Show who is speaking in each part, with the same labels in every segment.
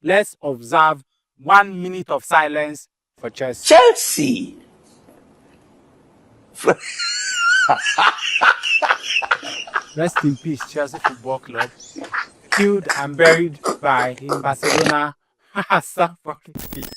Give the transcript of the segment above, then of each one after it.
Speaker 1: Let's observe 1 minute of silence for Chelsea.
Speaker 2: Chelsea.
Speaker 1: Rest in peace, Chelsea Football Club. Killed and buried by Barcelona. Stamford Bridge.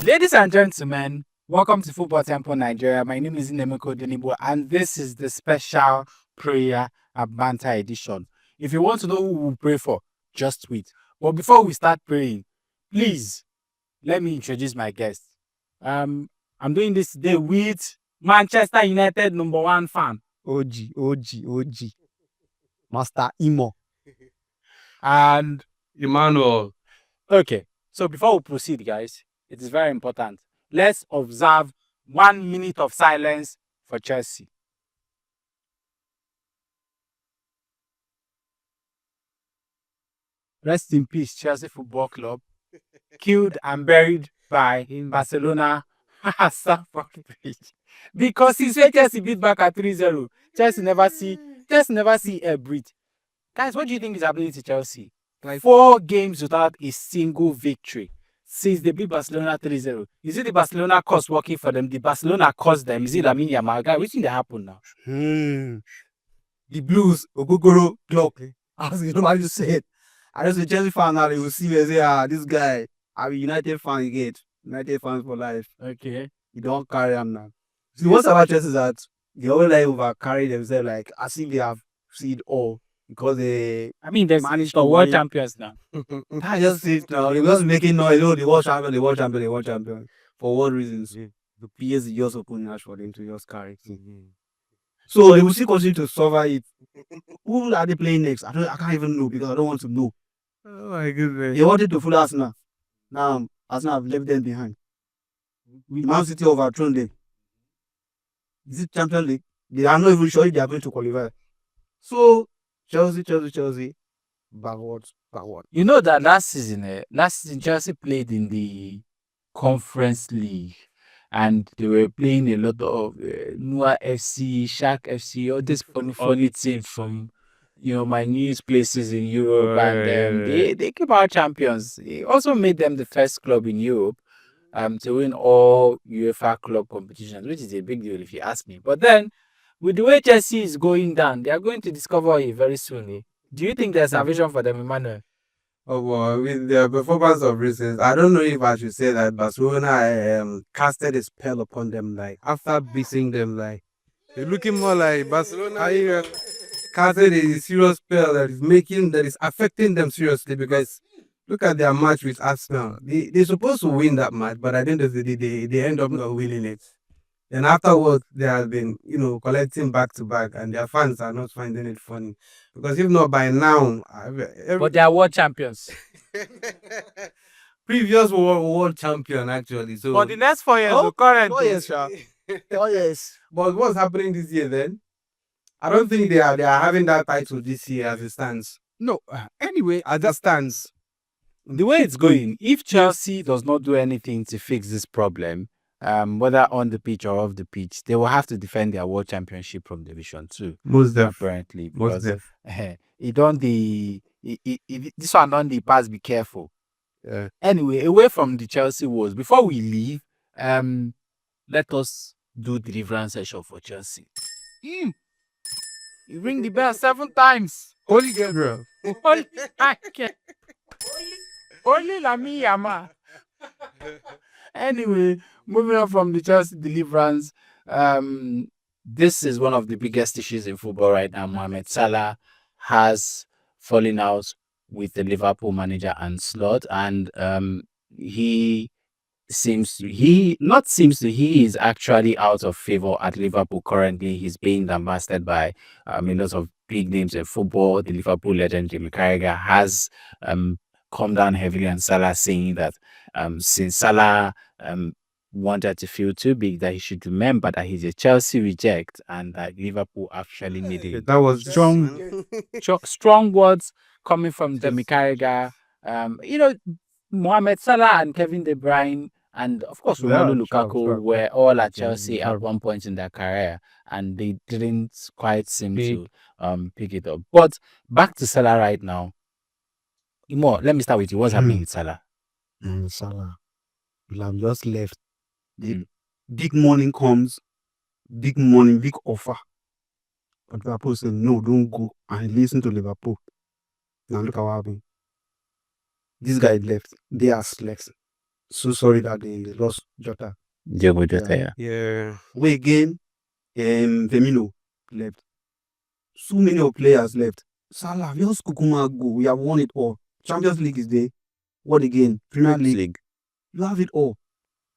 Speaker 1: Ladies and gentlemen, welcome to Football Temple Nigeria. My name is Nemeko Denibo, and this is the special prayer and banter edition. If you want to know who we'll pray for, just tweet. But before we start praying, please let me introduce my guest. I'm doing this today with Manchester United #1 fan, OG,
Speaker 3: Master Imo.
Speaker 1: and
Speaker 3: Emmanuel.
Speaker 1: okay. So before we proceed, guys, it is very important. Let's observe 1 minute of silence for Chelsea. Rest in peace, Chelsea Football Club. Killed and buried by Barcelona. Stamford Bridge. Because since when Chelsea beat back at 3-0, Chelsea never see air breathe. Guys, what do you think is happening to Chelsea? 4 games without a single victory since they beat Barcelona 3-0. Is it the Barcelona course working for them? The Barcelona caused them? Is it Lamine Yamal? Guys, what think they happen now?
Speaker 3: The Blues, Ogogoro clock. As you normally say it. I just a Chelsea fan now, they will see me and say, this guy, I'm a United fan again. United fans for life.
Speaker 1: Okay.
Speaker 3: You don't carry them now. See, what's about Chelsea is that they always like over carry themselves like as if they have seen all. Because they
Speaker 1: There's
Speaker 3: managed
Speaker 1: the
Speaker 3: to
Speaker 1: world
Speaker 3: win.
Speaker 1: champions now.
Speaker 3: I just see it now. They just making noise. Oh, the world champion. For what reasons? The PSG just open house for them to just carry. So they will still continue to suffer it. Who are they playing next? I can't even know because I don't want to know.
Speaker 1: Oh my goodness.
Speaker 3: They wanted to follow Arsenal. Now Arsenal have left them behind. Man City overthrown them. Is it Champions League? They are not even sure if they are going to qualify. So Chelsea, backwards.
Speaker 1: You know that last season Chelsea played in the Conference League, and they were playing a lot of Nua FC, Shark FC, all this funny teams from my news places in Europe, and they came out champions. It also made them the first club in Europe to win all UEFA club competitions, which is a big deal if you ask me. But then, with the way Chelsea is going down, they are going to discover it very soon. Do you think there's a vision for them, Emmanuel?
Speaker 4: Oh, well, with their performance of recent, I don't know if I should say that Barcelona casted a spell upon them, like after beating them, like they're looking more like Barcelona casted a serious spell that is affecting them seriously, because look at their match with Arsenal. They're supposed to win that match, but at the end of the day, they end up not winning it. And afterwards, they have been, collecting back to back, and their fans are not finding it funny. Because if not by now,
Speaker 1: But they are world champions.
Speaker 4: previous world champion actually. So,
Speaker 1: For the next 4 years, the current.
Speaker 3: Yes.
Speaker 4: but what's happening this year then? I don't think they are having that title this year as it stands.
Speaker 1: No. Anyway,
Speaker 4: As it stands,
Speaker 1: the way it's going, if Chelsea does not do anything to fix this problem, whether on the pitch or off the pitch, they will have to defend their world championship from Division 2.
Speaker 4: most definitely.
Speaker 1: Apparently,
Speaker 4: Most
Speaker 1: because
Speaker 4: definitely.
Speaker 1: this one on the pass. Be careful.
Speaker 4: Yeah.
Speaker 1: Anyway, away from the Chelsea woes, before we leave, let us do the deliverance session for Chelsea. You ring the bell 7 times.
Speaker 4: Holy Gabriel.
Speaker 1: Only Lamine Yamal. Anyway, moving on from the Chelsea deliverance, this is one of the biggest issues in football right now. Mohamed Salah has fallen out with the Liverpool manager Arne Slot, and he is actually out of favor at Liverpool currently. He's being lambasted by lots of big names in football. The Liverpool legend Mikel Arteta has come down heavily on Salah, saying that since Salah wanted to feel too big, that he should remember that he's a Chelsea reject, and that Liverpool actually made it.
Speaker 4: That was
Speaker 1: Strong words coming from the Mikel Arteta. Mohamed Salah and Kevin De Bruyne and of course Romelu Lukaku were all at Chelsea at one point in their career, and they didn't quite seem to pick it up. But back to Salah right now. Imo, let me start with you. What's happening with Salah?
Speaker 3: Salah. Will have just left. The
Speaker 1: Mm.
Speaker 3: big money comes, big money, big offer. But Liverpool said, no, don't go. And listen to Liverpool. Now look at what happened. This guy left. They are slept. So sorry that they lost Jota.
Speaker 1: Diogo Jota, yeah.
Speaker 4: Yeah.
Speaker 3: We again, Firmino left. So many of players left. Salah, just Kukuma go. We have won it all. Champions League is there. What again? Premier League. You have it all.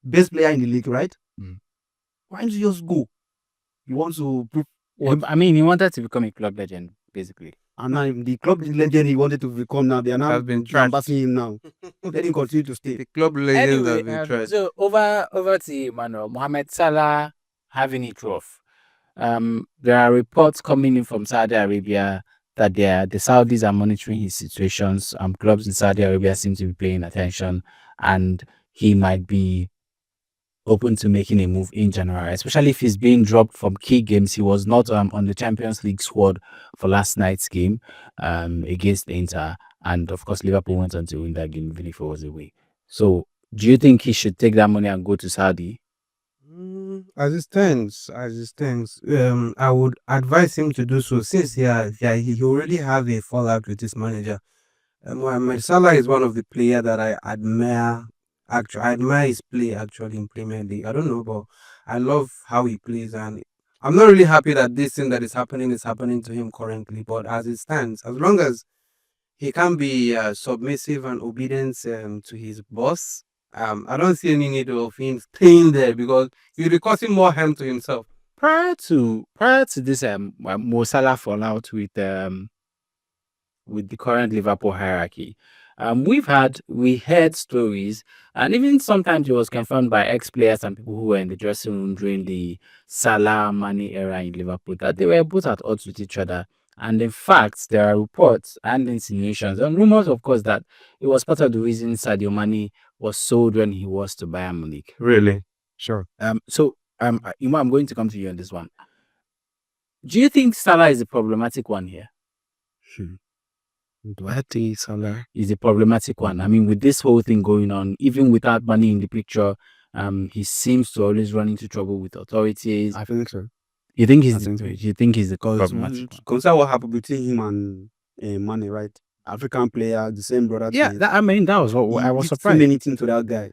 Speaker 3: Best player in the league, right?
Speaker 1: Mm.
Speaker 3: Why don't you just go? You want to prove
Speaker 1: What? I mean, he wanted to become a club legend, basically.
Speaker 3: And now the club legend he wanted to become now, they are now
Speaker 4: Has been trashed.
Speaker 3: embarrassing him now. Let him continue to stay.
Speaker 4: The club legends
Speaker 1: Anyway,
Speaker 4: have been trashed.
Speaker 1: so over to you, Manuel. Mohamed Salah having it rough. There are reports coming in from Saudi Arabia that the Saudis are monitoring his situations. Clubs in Saudi Arabia seem to be paying attention, and he might be open to making a move in January, especially if he's being dropped from key games. He was not on the Champions League squad for last night's game against Inter, and of course Liverpool went on to win that game even if it was away. So, do you think he should take that money and go to Saudi?
Speaker 4: As it stands, I would advise him to do so since he already have a fallout with his manager. Mohamed Salah is one of the players that I admire. Actually, I admire his play actually in Premier League. I don't know, but I love how he plays, and I'm not really happy that this thing that is happening to him currently. But as it stands, as long as he can be submissive and obedient to his boss, I don't see any need of him staying there because he'll be causing more harm to himself.
Speaker 1: Prior to this Mo Salah fallout with the current Liverpool hierarchy, we heard stories, and even sometimes it was confirmed by ex-players and people who were in the dressing room during the Salah Mane era in Liverpool that they were both at odds with each other. And in fact, there are reports and insinuations and rumors, of course, that it was part of the reason Sadio Mane was sold when he was to Bayern Munich.
Speaker 4: Really? Sure.
Speaker 1: So, Ima, I'm going to come to you on this one. Do you think Salah is a problematic one here?
Speaker 3: Do I think Salah
Speaker 1: is a problematic one? I mean, with this whole thing going on, even without money in the picture, he seems to always run into trouble with authorities.
Speaker 3: I think so.
Speaker 1: You think he's
Speaker 3: I think so.
Speaker 1: you think he's a problematic one?
Speaker 3: Consider what happened between him and Mane, right? African player, the same brother.
Speaker 1: Yeah, that was what I was
Speaker 3: surprised.
Speaker 1: surprised.
Speaker 3: Anything to that guy,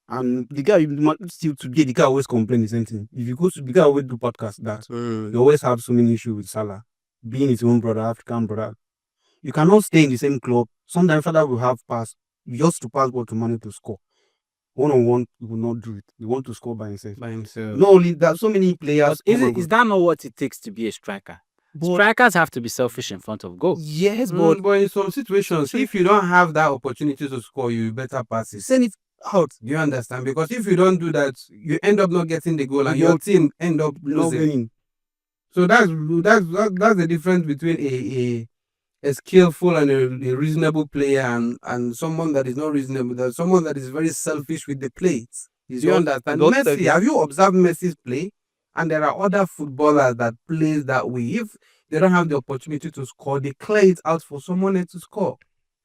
Speaker 3: and the guy still today, the guy always complain the same thing. If you go to the guy always do podcast that you always have so many issues with Salah, being his own brother, African brother. You cannot stay in the same club. Sometimes father will have pass. You just to pass ball to Mane to score. One-on-one, he will not do it. He want to score by himself.
Speaker 4: Not
Speaker 3: only that, so many players.
Speaker 1: Is that not what it takes to be a striker? Strikers have to be selfish in front of goal.
Speaker 3: Yes,
Speaker 4: but in some situations, if you don't have that opportunity to score, you better pass it. Send it out. Do you understand? Because if you don't do that, you end up not getting the goal, and your team end up losing. So that's the difference between a skillful and a reasonable player and someone that is not reasonable, that someone that is very selfish with the play. Do you understand? Messi, have you observed Messi's play? And there are other footballers that play that way. If they don't have the opportunity to score, they clear it out for someone else to score.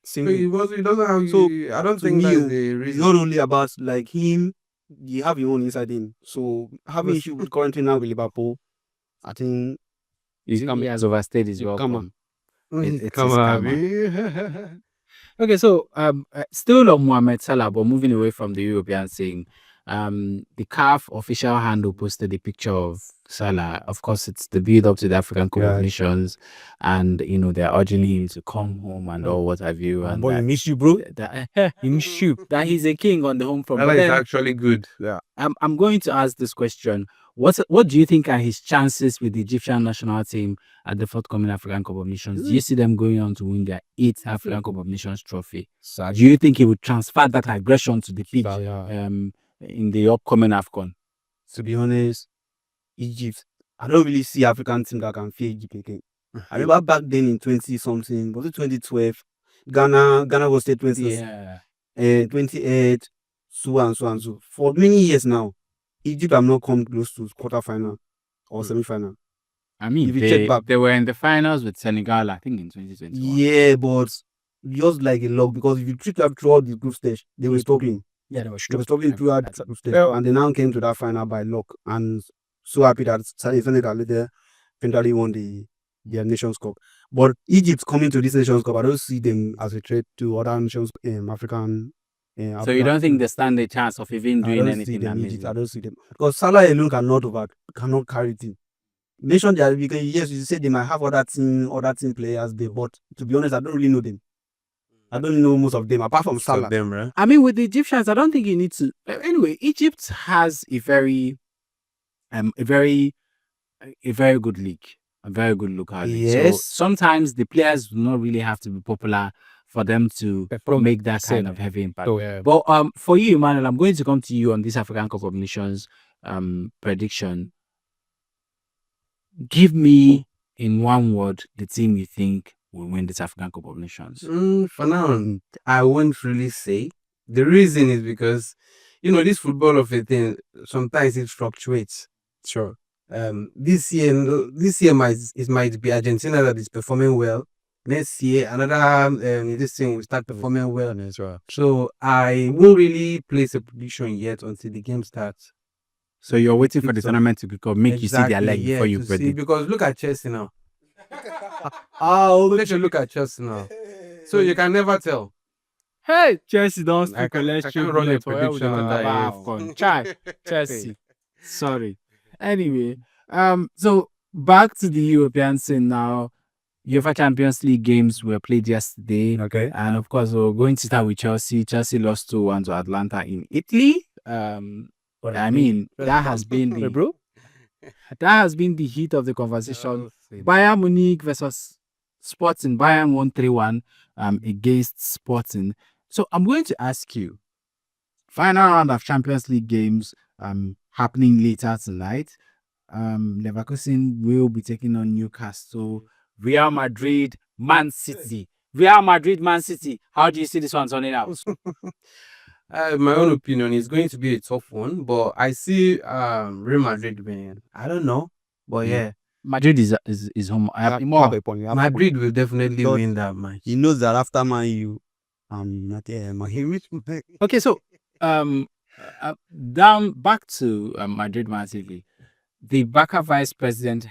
Speaker 4: So he doesn't have. So I don't think that's the reason.
Speaker 3: It's not only about like him. You have your own inside him. So having issue with currently now with Liverpool, I think
Speaker 1: he has overstayed his welcome.
Speaker 4: Come on.
Speaker 1: Okay, so still on Mohamed Salah, but moving away from the European scene, the CAF official handle posted a picture of Salah. Of course, it's the build up to the African Cup of Nations, and they're urging him to come home and all what have you. And
Speaker 3: boy, he miss you, bro.
Speaker 1: He miss you. That he's a king on the home front.
Speaker 4: That is actually good. Yeah.
Speaker 1: I'm going to ask this question. What do you think are his chances with the Egyptian national team at the forthcoming African Cup of Nations? Do you see them going on to win their 8th African Cup of Nations trophy? Do you think he would transfer that aggression to the pitch in the upcoming AFCON?
Speaker 3: To be honest, Egypt, I don't really see African team that can fear Egypt again. I remember back then in 20-something, was it 2012? Ghana was state 28, so and so and so. For many years now, Egypt have not come close to quarterfinal or semi-final.
Speaker 1: I mean,
Speaker 3: If you check back.
Speaker 1: they were in the finals with Senegal, I think, in 2021.
Speaker 3: Yeah, but just like a luck, because if you check up throughout the group stage, they were struggling.
Speaker 1: Yeah, they were
Speaker 3: They were
Speaker 1: struggling.
Speaker 3: struggling throughout the group stage, and they now came to that final by luck. And so happy that Senegal later eventually won their Nations Cup. But Egypt coming to this Nations Cup, I don't see them as a threat to other nations, African.
Speaker 1: So you don't think they stand a chance of even
Speaker 3: I
Speaker 1: doing
Speaker 3: don't see
Speaker 1: anything
Speaker 3: them.
Speaker 1: amazing?
Speaker 3: Egypt, I don't see them, because Salah alone cannot carry team. Nation they are, because yes, you say they might have other team players there, but to be honest, I don't really know them. I don't know most of them apart from Salah.
Speaker 4: Them, right?
Speaker 1: I mean, with the Egyptians, I don't think you need to. Anyway, Egypt has a very good league, a very good local league. So
Speaker 3: Yes.
Speaker 1: sometimes the players do not really have to be popular for them to make that kind of heavy impact.
Speaker 3: So, yeah.
Speaker 1: But for you, Emmanuel, I'm going to come to you on this African Cup of Nations prediction. Give me in one word the team you think will win this African Cup of Nations.
Speaker 4: For now, I won't really say. The reason is because, this football of a thing, sometimes it fluctuates.
Speaker 1: Sure.
Speaker 4: This year might be Argentina that is performing well. Next year, another this thing will start performing well. So I won't really place a prediction yet until the game starts.
Speaker 1: So you're waiting for the tournament to kick off, make you see their leg before you predict.
Speaker 4: Because look at Chelsea now.
Speaker 3: Let's
Speaker 4: Let you look at Chelsea now. So you can never tell.
Speaker 1: Hey, Chelsea don't
Speaker 4: I
Speaker 1: speak
Speaker 4: can't run a prediction on that
Speaker 1: Chai, Chelsea. Sorry. Anyway, so back to the European scene now. UEFA Champions League games were played yesterday.
Speaker 3: Okay.
Speaker 1: And of course, we're going to start with Chelsea. Chelsea lost 2-1 to Atlanta in Italy. I mean, that has been the heat of the conversation. Bayern Munich versus Sporting. Bayern won 3-1 against Sporting. So I'm going to ask you, final round of Champions League games happening later tonight. Leverkusen will be taking on Newcastle. Real Madrid, Man City. How do you see this one turning out?
Speaker 4: My own opinion is going to be a tough one, but I see Real Madrid winning. I don't know, but yeah,
Speaker 1: Madrid is home.
Speaker 4: Madrid will definitely
Speaker 3: But
Speaker 4: win that match.
Speaker 3: he knows that after Man U, not there.
Speaker 1: Okay, so down back to Madrid, Man City. The Barca vice president,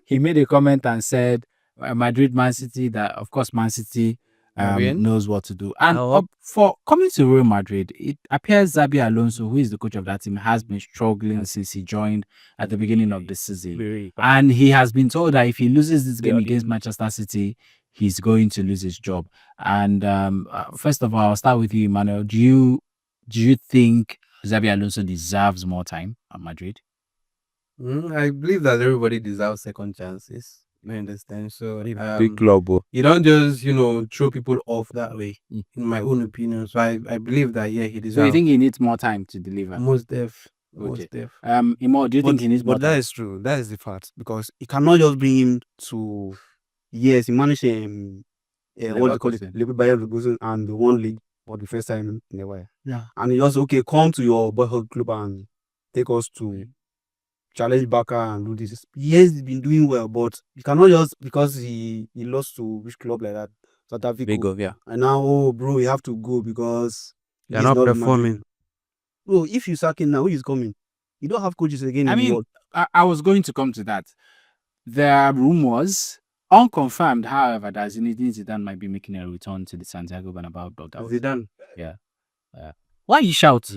Speaker 1: he made a comment and said, Madrid, Man City, that of course Man City knows what to do. And for coming to Real Madrid, it appears Xabi Alonso, who is the coach of that team, has been struggling since he joined at the beginning of the season. And he has been told that if he loses this game against Manchester City, he's going to lose his job. And first of all, I'll start with you, Emmanuel. Do you think Xabi Alonso deserves more time at Madrid?
Speaker 4: I believe that everybody deserves second chances. I understand. So
Speaker 3: Big club.
Speaker 4: you don't just throw people off that way. In my own opinion, so I believe that he deserves.
Speaker 1: So you think he needs more time to deliver?
Speaker 4: Most def.
Speaker 1: Imo, do you think he needs more
Speaker 3: But that
Speaker 1: time?
Speaker 3: is true. That is the fact, because he cannot just bring him to. Yes, he managed what do you call it? Leverkusen and the one league for the first time in a while.
Speaker 1: Yeah.
Speaker 3: And he also come to your boyhood club and take us to challenge Barca and do this. Yes, he's been doing well, but you cannot just because he lost to which club like that, South Africa.
Speaker 1: Yeah.
Speaker 3: And now, bro, you have to go because
Speaker 4: You're
Speaker 3: he's
Speaker 4: not performing.
Speaker 3: Bro, if you sack him now, who is coming? You don't have coaches again.
Speaker 1: I mean, I was going to come to that. There are rumors, unconfirmed, however, that Zinedine Zidane might be making a return to the Santiago Bernabeu dugout.
Speaker 4: Zidane.
Speaker 1: Yeah. Why you shout?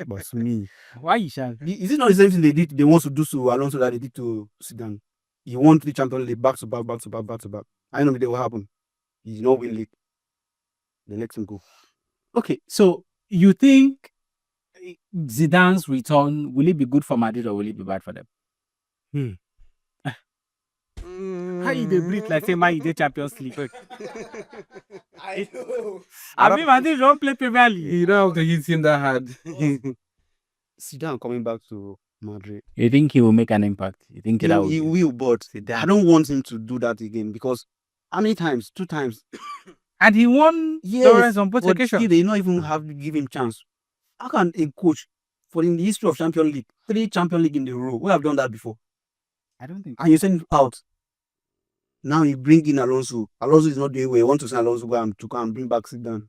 Speaker 3: But me,
Speaker 1: Why you shout?
Speaker 3: is it not the same thing they did? They want to do to Alonso that they did to Zidane. He won the Champions League back to back. I know what happened. He did not win league. They let him go.
Speaker 1: Okay, so you think Zidane's return, will it be good for Madrid or will it be bad for them? How you dey breathe like say man you dey Champions League?
Speaker 3: I know.
Speaker 1: I mean Madrid don't play Premier League.
Speaker 4: You don't have to hit him that hard.
Speaker 3: Zidane coming back to Madrid.
Speaker 1: You think he will make an impact? You think that
Speaker 3: He will, but I don't want him to do that again because how many times? 2 times.
Speaker 1: And he won Torres on both
Speaker 3: but
Speaker 1: occasions.
Speaker 3: still, they not even have to give him chance. How can a coach in the history of Champions League, 3 Champions League in a row, we have done that before?
Speaker 1: I don't think.
Speaker 3: and you send him out. Now you bring in Alonso. Alonso is not doing well. You want to send Alonso to come and bring back Zidane.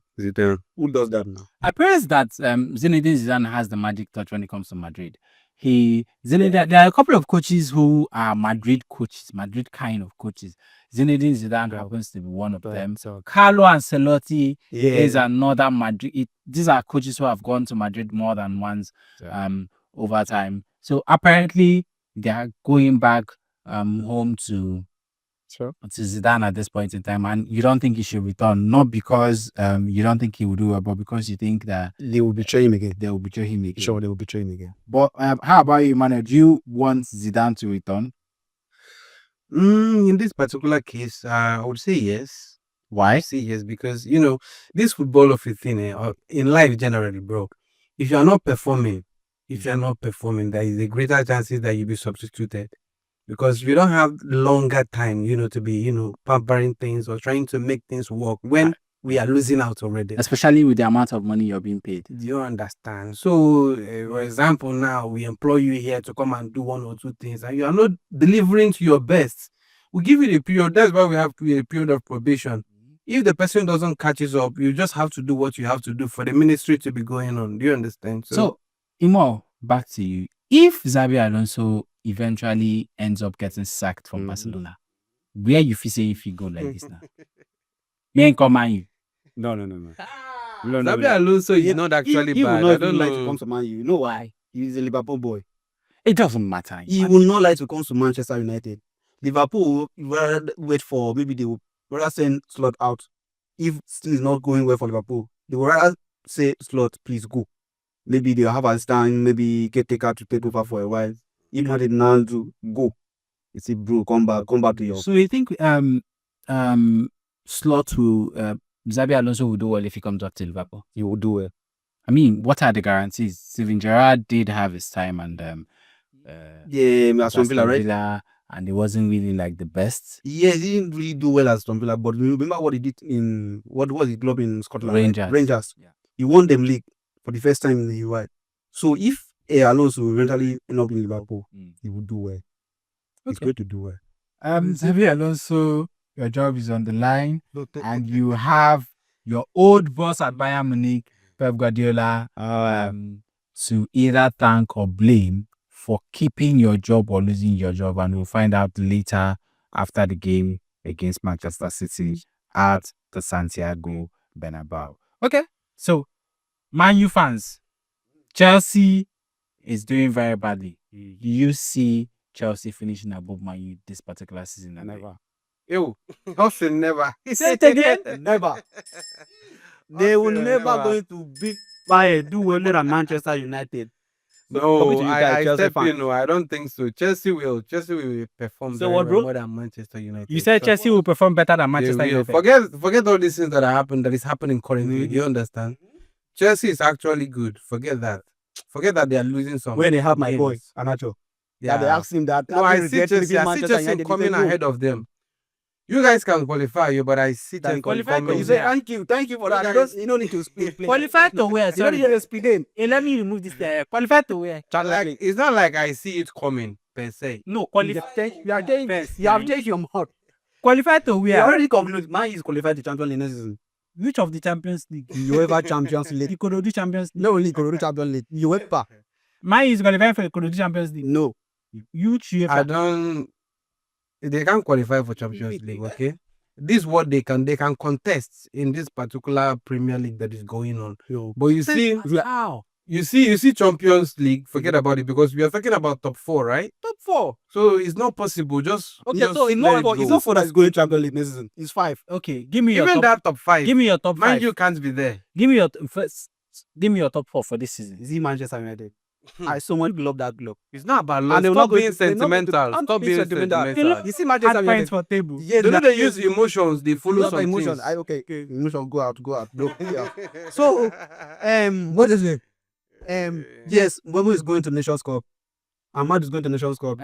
Speaker 3: Who does that now?
Speaker 1: Appears that Zinedine Zidane has the magic touch when it comes to Madrid. There are a couple of coaches who are Madrid coaches, Madrid kind of coaches. Zinedine Zidane happens to be one of them.
Speaker 3: So
Speaker 1: Carlo Ancelotti is
Speaker 3: yeah,
Speaker 1: another Madrid. These are coaches who have gone to Madrid more than once over time. So apparently they are going back home to Zidane at this point in time, and you don't think he should return, not because you don't think he will do it, but because you think that
Speaker 3: they will betray him again.
Speaker 1: they will betray him again.
Speaker 3: Sure, they will betray him again.
Speaker 1: But how about you, Manu? Do you want Zidane to return?
Speaker 4: In this particular case, I would say yes.
Speaker 1: Why?
Speaker 4: I say yes because this football of a thing, or in life generally, bro. If you are not performing, there is a greater chances that you'll be substituted. Because we don't have longer time, to be, pampering things or trying to make things work when we are losing out already.
Speaker 1: Especially with the amount of money you're being paid.
Speaker 4: Do you understand? So, for example, now we employ you here to come and do one or two things, and you are not delivering to your best. We give you the period. That's why we have a period of probation. If the person doesn't catch it up, you just have to do what you have to do for the ministry to be going on. Do you understand?
Speaker 1: So Imo, back to you. If Xabi Alonso eventually ends up getting sacked from Barcelona, where you feel say if you go like this now? Me ain't come on you.
Speaker 3: No.
Speaker 4: Xabi Alonso is not actually
Speaker 3: he
Speaker 4: bad.
Speaker 3: will
Speaker 4: I
Speaker 3: not
Speaker 4: don't
Speaker 3: even like
Speaker 4: know.
Speaker 3: to come to Man U. You know why? He's a Liverpool boy.
Speaker 1: It doesn't matter.
Speaker 3: He will not like to come to Manchester United. Liverpool will rather wait for, maybe they will rather send Slot out. If still is not going well for Liverpool, they will rather say, Slot, please go. Maybe they'll have a stand, maybe caretaker to take over for a while. If not, they now do go. You see, bro, come back to your.
Speaker 1: So you think Slot will Xabi Alonso will do well if he comes back to Liverpool?
Speaker 3: He will do well.
Speaker 1: I mean, what are the guarantees? Steven Gerrard did have his time and
Speaker 3: Aston Villa, right?
Speaker 1: Villa, and it wasn't really like the best.
Speaker 3: Yes, he didn't really do well as Aston Villa, but remember what he did in what was his club in Scotland?
Speaker 1: Rangers.
Speaker 3: Rangers.
Speaker 1: Yeah.
Speaker 3: He won them league for the first time in the UI. So if Alonso will eventually end up in Liverpool, he will do well. He's going to do well.
Speaker 1: Xabi Alonso, your job is on the line, and you have your old boss at Bayern Munich, Pep Guardiola, to either thank or blame for keeping your job or losing your job, and we'll find out later after the game against Manchester City at the Santiago Bernabeu. Okay, so Man U fans, Chelsea is doing very badly. Do you see Chelsea finishing above Man U this particular season?
Speaker 3: Never.
Speaker 4: Ew, also never.
Speaker 3: Say it again. Never. They will never going to beat Bayern, do well than Manchester United.
Speaker 4: No, I
Speaker 3: Chelsea
Speaker 4: step
Speaker 3: fan.
Speaker 4: in. No, I don't think so. Chelsea will perform
Speaker 3: So
Speaker 4: very
Speaker 3: what,
Speaker 4: well
Speaker 3: bro?
Speaker 4: more than Manchester United.
Speaker 1: You said Chelsea will perform better than Manchester
Speaker 4: They will.
Speaker 1: United.
Speaker 4: Forget all these things that is happening currently. You understand? Chelsea is actually good. Forget that they are losing some.
Speaker 3: When they have my
Speaker 4: games.
Speaker 3: boy, Anacho.
Speaker 4: Yeah.
Speaker 3: That they asked him that.
Speaker 4: No, I see Chelsea coming ahead of them. You guys can qualify, but I see Chelsea
Speaker 1: qualify
Speaker 4: coming.
Speaker 3: You say thank you for that. You don't need to speak.
Speaker 1: Qualified to where?
Speaker 3: You don't
Speaker 1: Sorry.
Speaker 3: need to speak in.
Speaker 1: Let me remove this. Qualified to where?
Speaker 4: Like, it's not like I see it coming per se.
Speaker 1: No,
Speaker 3: You
Speaker 1: qualified.
Speaker 3: are changed. You have changed your mouth.
Speaker 1: Qualified to
Speaker 3: You
Speaker 1: where?
Speaker 3: already concluded. Man is qualified to Champions League next season.
Speaker 1: Which of the Champions League?
Speaker 3: UEFA Champions League.
Speaker 1: Ikorodu Champions League.
Speaker 3: No, only Ikorodu Champions League. UEFA.
Speaker 1: Mine is qualified for Ikorodu Champions League.
Speaker 3: No.
Speaker 4: They can't qualify for Champions League, okay? This is what they can contest in this particular Premier League that is going on. But you see,
Speaker 1: How?
Speaker 4: you see Champions League, forget about it because we are talking about top 4, right?
Speaker 3: Top 4.
Speaker 4: So it's not possible. Just
Speaker 3: Okay,
Speaker 4: just
Speaker 3: so it's
Speaker 4: let
Speaker 3: not
Speaker 4: it
Speaker 3: it's
Speaker 4: go.
Speaker 3: not 4 that is going Champions League next season. It's 5.
Speaker 1: Okay, give me your
Speaker 4: Even
Speaker 1: top.
Speaker 4: that top 5.
Speaker 1: Give me your top
Speaker 4: Man,
Speaker 1: 5.
Speaker 4: you can't be there.
Speaker 1: Give me your first. Give me your top 4 for this season.
Speaker 3: Is he Manchester United? I so much love that club.
Speaker 4: It's not about
Speaker 3: And
Speaker 4: love.
Speaker 3: they will
Speaker 4: Stop
Speaker 3: not go
Speaker 4: being
Speaker 3: to- they're not going to-
Speaker 4: sentimental.
Speaker 3: I'm
Speaker 4: Stop
Speaker 3: being
Speaker 4: being
Speaker 3: sentimental.
Speaker 4: sentimental.
Speaker 3: You see Manchester
Speaker 1: Add
Speaker 3: United.
Speaker 1: points for table.
Speaker 3: Yes,
Speaker 4: They know they use emotions. They follow
Speaker 3: not
Speaker 4: some
Speaker 3: emotion.
Speaker 4: things.
Speaker 3: Okay. Emotion go out. No. Yeah. So, what is it? Yes, Mbemo is going to Nations Cup. Ahmad is going to Nations Cup.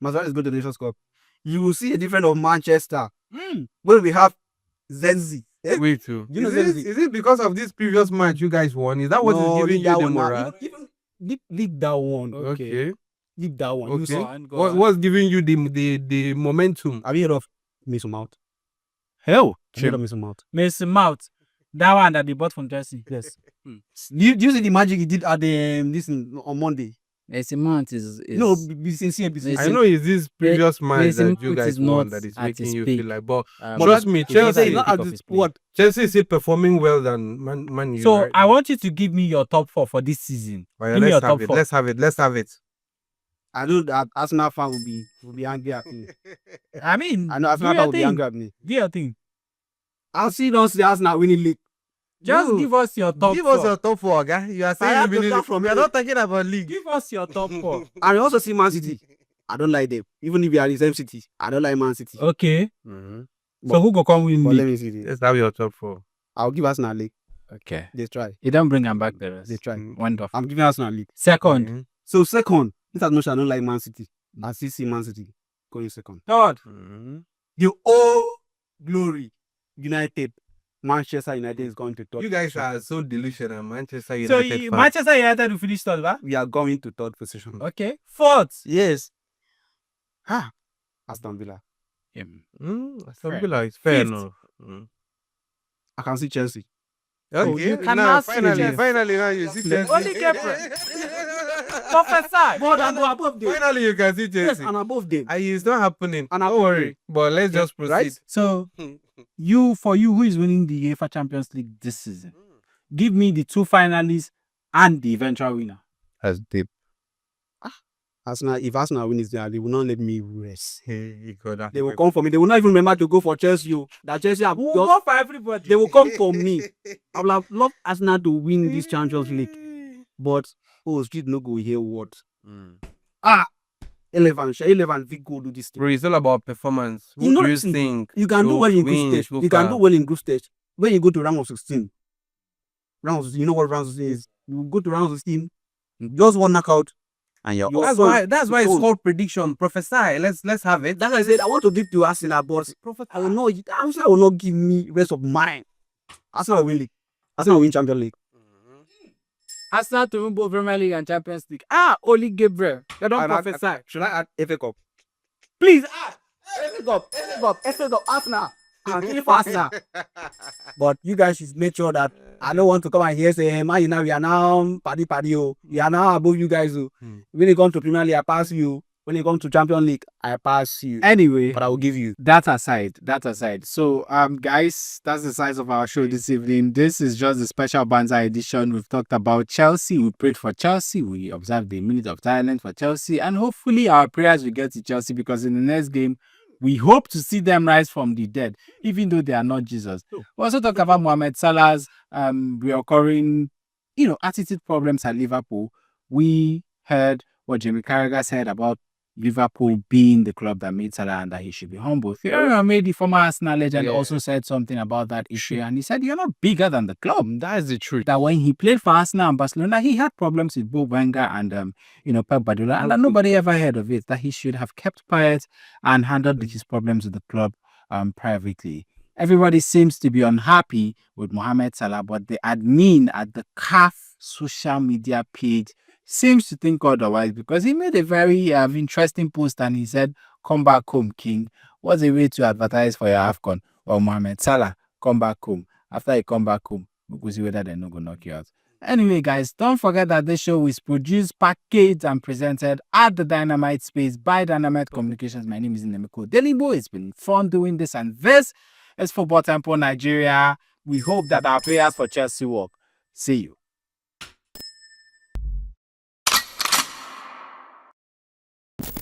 Speaker 3: Mazara is going to Nations Cup. You will see a difference of Manchester. Where we have Zenzi.
Speaker 4: Wait too.
Speaker 3: You know
Speaker 4: is it because of this previous match you guys won? Is that what is giving you the moral?
Speaker 3: Even leave that one.
Speaker 4: Okay.
Speaker 3: Leave that one. You
Speaker 4: Okay.
Speaker 3: see,
Speaker 4: What's giving you the momentum?
Speaker 3: have you heard of Mason Mount?
Speaker 1: Hell,
Speaker 3: Have you heard of Mason Mount?
Speaker 2: Mason Mount. That one that they bought from Chelsea.
Speaker 3: Yes. Do you see the magic he did at the on Monday?
Speaker 1: Mason Mount is
Speaker 3: No, be sincere, be sincere.
Speaker 4: I know it's this previous match
Speaker 1: Mason
Speaker 4: that you
Speaker 1: Mount
Speaker 4: guys
Speaker 1: is
Speaker 4: won
Speaker 1: not
Speaker 4: that is
Speaker 1: at
Speaker 4: making
Speaker 1: his
Speaker 4: you
Speaker 1: peak.
Speaker 4: feel like. But
Speaker 1: But
Speaker 4: trust me,
Speaker 1: he's not
Speaker 4: Chelsea,
Speaker 1: at the
Speaker 3: not
Speaker 1: peak
Speaker 3: at
Speaker 1: of
Speaker 3: this-
Speaker 1: his play.
Speaker 3: what?
Speaker 4: Chelsea is still performing well than Man U.
Speaker 2: So
Speaker 4: right
Speaker 2: I
Speaker 4: now.
Speaker 2: want you to give me your top 4 for this season.
Speaker 4: Oh, yeah,
Speaker 2: give me your
Speaker 4: let's have
Speaker 2: top
Speaker 4: it.
Speaker 2: 4.
Speaker 4: Let's have it. Let's have it.
Speaker 3: I know that Arsenal fan will be angry at me.
Speaker 2: I mean,
Speaker 3: I know
Speaker 2: do
Speaker 3: Arsenal fan
Speaker 2: your
Speaker 3: will be
Speaker 2: thing.
Speaker 3: angry at me.
Speaker 2: Do your thing.
Speaker 3: I'll see don't see Arsenal winning league.
Speaker 2: Just
Speaker 4: No.
Speaker 2: give us your top 4.
Speaker 4: top 4, guy. You are
Speaker 3: I
Speaker 4: saying
Speaker 3: have
Speaker 4: you
Speaker 3: to start from
Speaker 4: We are
Speaker 3: here.
Speaker 4: not talking about league.
Speaker 2: Give us your top 4.
Speaker 3: And I also see Man City. I don't like them. Even if they are the same city, I don't like Man City.
Speaker 2: Okay.
Speaker 4: Mhm.
Speaker 2: So who go come win
Speaker 3: But let
Speaker 2: league?
Speaker 3: me see this.
Speaker 4: Let's have your top 4.
Speaker 3: I'll give Arsenal league.
Speaker 1: Okay.
Speaker 3: They try.
Speaker 1: You don't bring him back the rest.
Speaker 3: They try.
Speaker 1: Went off.
Speaker 3: I'm giving Arsenal league.
Speaker 2: Second.
Speaker 4: Mhm.
Speaker 3: So second, this as much as I don't like Man City. I still see Man City going second.
Speaker 2: Third.
Speaker 4: Mhm.
Speaker 3: The all glory United, Manchester United is going to third.
Speaker 4: You guys are so delusional, Manchester
Speaker 2: So
Speaker 4: United fans.
Speaker 2: Manchester United will finish third, right?
Speaker 3: We are going to third position.
Speaker 2: Okay. Fourth.
Speaker 3: Yes. Aston Villa.
Speaker 4: Aston
Speaker 1: Fair.
Speaker 4: Villa is fair
Speaker 2: Fifth.
Speaker 4: enough. Mm.
Speaker 3: I can see Chelsea.
Speaker 4: Okay,
Speaker 2: you
Speaker 4: now
Speaker 2: cannot see
Speaker 4: finally,
Speaker 2: this.
Speaker 4: finally, now you see Chelsea.
Speaker 2: Only Prophesy.
Speaker 3: More than above them.
Speaker 4: Finally, you can see
Speaker 3: Yes,
Speaker 4: Chelsea.
Speaker 3: and above them.
Speaker 4: It's not happening.
Speaker 3: And
Speaker 4: Don't
Speaker 3: above
Speaker 4: worry.
Speaker 3: them.
Speaker 4: But let's just proceed.
Speaker 3: Right?
Speaker 2: So for you, who is winning the UEFA Champions League this season? Give me the 2 finalists and the eventual winner.
Speaker 4: That's deep.
Speaker 3: Arsenal, if Arsenal wins there, they will not let me rest.
Speaker 4: You got that.
Speaker 3: They will come for me. They will not even remember to go for Chelsea. That Chelsea have
Speaker 2: We'll
Speaker 3: just-
Speaker 2: go for everybody.
Speaker 3: they will come for me. I would have loved Arsenal to win this Champions League. But street no go hear what.
Speaker 4: Mm.
Speaker 3: 11 big go do this thing.
Speaker 4: Bro, it's all about performance.
Speaker 3: You
Speaker 4: Who
Speaker 3: know
Speaker 4: do you
Speaker 3: the thing,
Speaker 4: think?
Speaker 3: You can do
Speaker 4: will
Speaker 3: well in
Speaker 4: win
Speaker 3: group stage.
Speaker 4: so
Speaker 3: You can
Speaker 4: far?
Speaker 3: do well in group stage. When you go to round of 16, you know what round of 16 is? You go to round of 16, just one knockout, and you're
Speaker 4: That's
Speaker 3: off.
Speaker 4: why it's
Speaker 3: own.
Speaker 4: called prediction. Prophesy. Let's have it.
Speaker 3: That's why I said I want to give to Arsenal, but I will not. Arsenal will not give me rest of mind. Arsenal will win league. Arsenal will win Champions League.
Speaker 1: Arsenal to win both Premier League and Champions League. Oli Gabriel. You don't
Speaker 3: And I-
Speaker 1: prophesy.
Speaker 3: Should I add FA Cup?
Speaker 2: Please
Speaker 3: FA Cup, Arsenal. And keep Arsenal. But you guys should make sure that I don't want to come and hear say, man, you know, we are now paddy. Oh. We are now above you guys. Oh. When you come to Premier League, I pass you. When you come to Champions League, I pass you.
Speaker 1: Anyway,
Speaker 3: But I will give you.
Speaker 1: that aside. So, guys, that's the size of our show this evening. This is just a special Banter edition. We've talked about Chelsea. We prayed for Chelsea. We observed the minute of silence for Chelsea. And hopefully our prayers will get to Chelsea, because in the next game, we hope to see them rise from the dead, even though they are not Jesus. We also talk about Mohamed Salah's reoccurring, attitude problems at Liverpool. We heard what Jamie Carragher said about Liverpool being the club that made Salah and that he should be humble. Fiorina made the former Arsenal legend also said something about that issue, and he said, "You're not bigger than the club."
Speaker 4: That is the truth.
Speaker 1: That when he played for Arsenal and Barcelona, he had problems with both Wenger and Pep Guardiola, and that nobody ever heard of it. That he should have kept quiet and handled his problems with the club privately. Everybody seems to be unhappy with Mohamed Salah, but the admin at the CAF social media page seems to think otherwise, because he made a very interesting post and he said, "Come back home, King." What's a way to advertise for your AFCON? Or Mohamed Salah, come back home. After you come back home, we'll see whether they're not going to knock you out. Anyway, guys, don't forget that this show is produced, packaged, and presented at the Dynamite Space by Dynamite Communications. My name is Nemeko Delibo. It's been fun doing this, and this is Football Tempo Nigeria. We hope that our prayers for Chelsea work. See you.